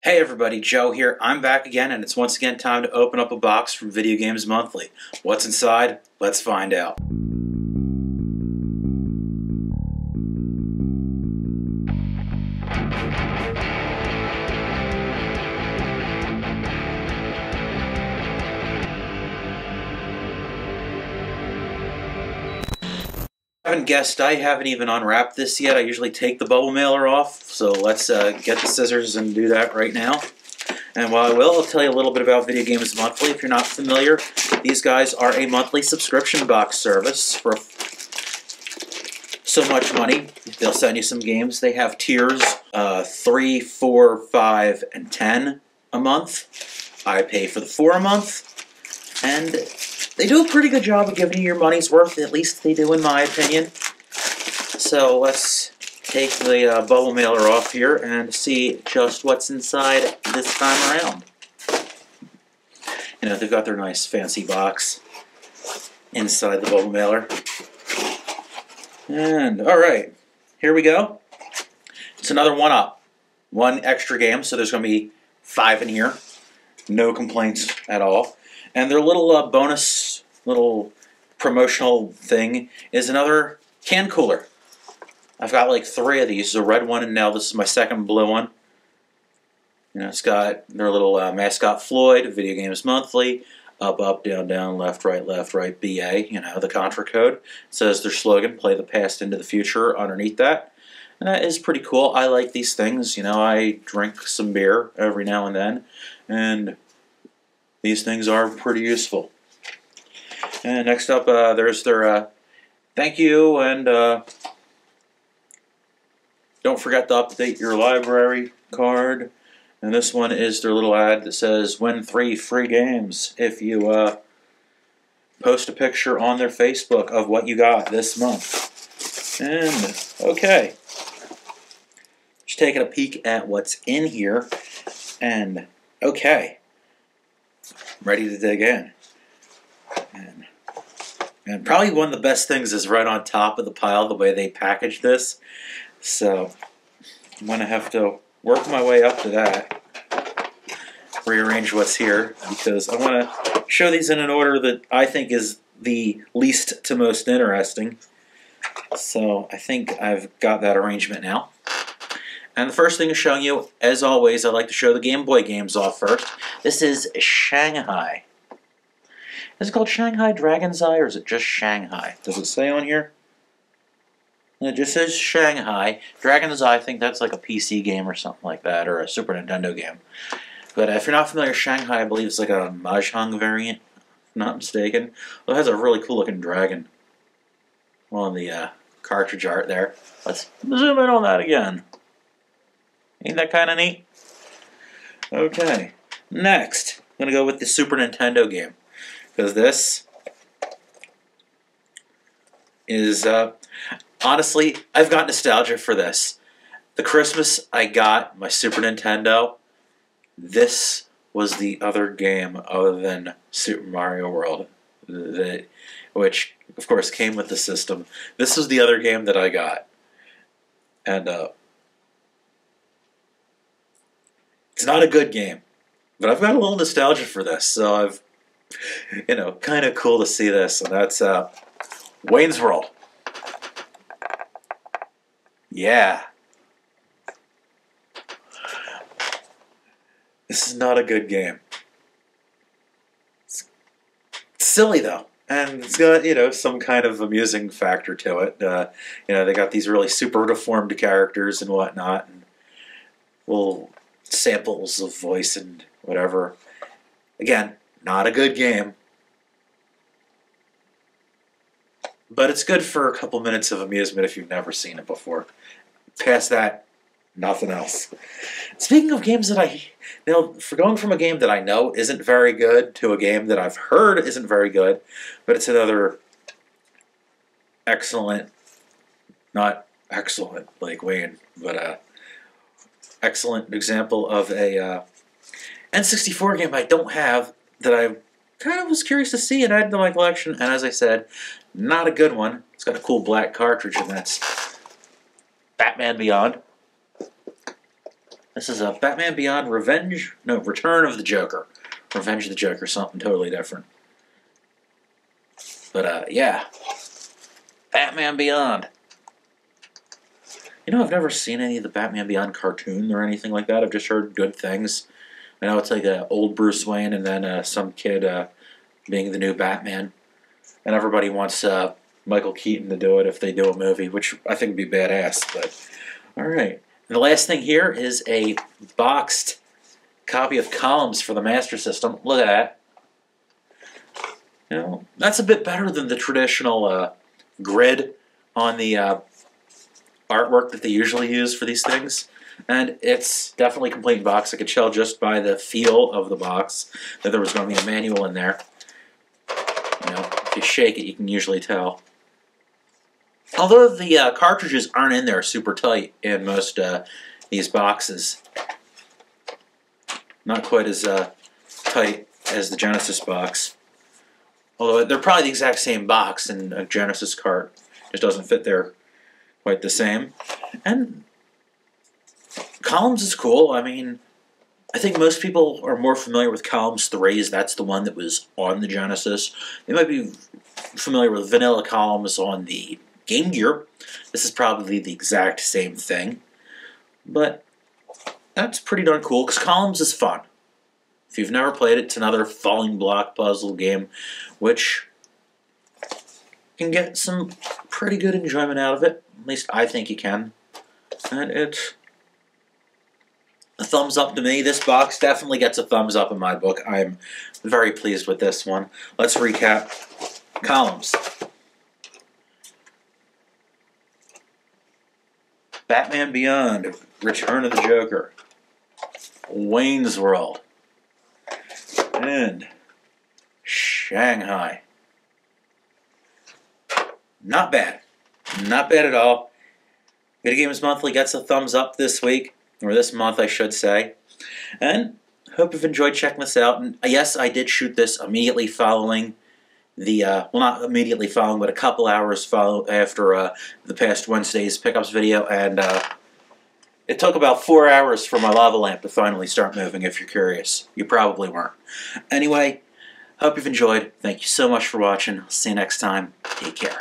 Hey everybody, Joe here. I'm back again, and it's once again time to open up a box from Video Games Monthly. What's inside? Let's find out. I haven't even unwrapped this yet. I usually take the bubble mailer off, so let's get the scissors and do that right now. And while I'll tell you a little bit about Video Games Monthly. If you're not familiar, these guys are a monthly subscription box service for so much money. They'll send you some games. They have tiers 3, 4, 5, and 10 a month. I pay for the 4 a month, and they do a pretty good job of giving you your money's worth. At least they do, in my opinion. So let's take the bubble mailer off here and see just what's inside this time around. You know, they've got their nice fancy box inside the bubble mailer. And, alright, here we go. It's another one-up. One extra game, so there's going to be 5 in here. No complaints at all. And their little bonus, little promotional thing is another can cooler. I've got like 3 of these, a red one, and now this is my second blue one. You know, it's got their little mascot Floyd, Video Games Monthly, up, up, down, down, left, right, BA, you know, the Contra code. It says their slogan, play the past into the future, underneath that. And that is pretty cool. I like these things. You know, I drink some beer every now and then, and these things are pretty useful. And next up, there's their thank you, and don't forget to update your library card. And this one is their little ad that says, win 3 free games if you post a picture on their Facebook of what you got this month. And, okay. Just taking a peek at what's in here. And, okay. Ready to dig in. And probably one of the best things is right on top of the pile, the way they packaged this. So I'm going to have to work my way up to that. Rearrange what's here, because I want to show these in an order that I think is the least to most interesting. So I think I've got that arrangement now. And the first thing is showing you, as always, I like to show the Game Boy games off first. This is Shanghai. Is it called Shanghai Dragon's Eye, or is it just Shanghai? Does it say on here? It just says Shanghai. Dragon's Eye, I think that's like a PC game or something like that, or a Super Nintendo game. But if you're not familiar, Shanghai, I believe, is like a Mahjong variant, if not mistaken. Well, it has a really cool looking dragon on the cartridge art there. Let's zoom in on that again. Ain't that kind of neat? Okay, next, I'm going to go with the Super Nintendo game. Because this is, honestly, I've got nostalgia for this. The Christmas I got my Super Nintendo, this was the other game other than Super Mario World, which, of course, came with the system. This was the other game that I got. And, it's not a good game, but I've got a little nostalgia for this, so I've, you know, kind of cool to see this, and that's Wayne's World. Yeah. This is not a good game. It's silly, though, and it's got, you know, some kind of amusing factor to it. You know, they got these really super deformed characters and whatnot, and little samples of voice and whatever. Again, not a good game. But it's good for a couple minutes of amusement if you've never seen it before. Past that, nothing else. Speaking of games that you know, for going from a game that I know isn't very good to a game that I've heard isn't very good, but it's another excellent, not excellent like Wayne, but excellent example of a N64 game I don't have, that I kind of was curious to see and add to my collection, and as I said, not a good one. It's got a cool black cartridge, and that's Batman Beyond. This is a Batman Beyond Return of the Joker. Revenge of the Joker, something totally different. But, yeah. Batman Beyond. You know, I've never seen any of the Batman Beyond cartoon or anything like that. I've just heard good things. I know it's like an old Bruce Wayne and then some kid being the new Batman. And everybody wants Michael Keaton to do it if they do a movie, which I think would be badass. But, alright. And the last thing here is a boxed copy of Columns for the Master System. Look at that. You know, that's a bit better than the traditional grid on the artwork that they usually use for these things. And it's definitely a complete box. I could tell just by the feel of the box that there was going to be a manual in there. You know, if you shake it, you can usually tell. Although the cartridges aren't in there super tight in most these boxes. Not quite as tight as the Genesis box. Although they're probably the exact same box, and a Genesis cart just doesn't fit there quite the same. And Columns is cool. I mean, I think most people are more familiar with Columns 3, as that's the one that was on the Genesis. They might be familiar with vanilla Columns on the Game Gear. This is probably the exact same thing. But that's pretty darn cool, because Columns is fun. If you've never played it, it's another falling block puzzle game, which can get some pretty good enjoyment out of it. At least I think you can. And it's a thumbs up to me. This box definitely gets a thumbs up in my book. I'm very pleased with this one. Let's recap. Columns. Batman Beyond, Return of the Joker. Wayne's World. And Shanghai. Not bad. Not bad at all. Video Games Monthly gets a thumbs up this week, or this month I should say. And hope you've enjoyed checking this out. And yes, I did shoot this immediately following the, well, not immediately following, but a couple hours after the past Wednesday's pickups video, and it took about 4 hours for my lava lamp to finally start moving, if you're curious. You probably weren't. Anyway, hope you've enjoyed. Thank you so much for watching. See you next time. Take care.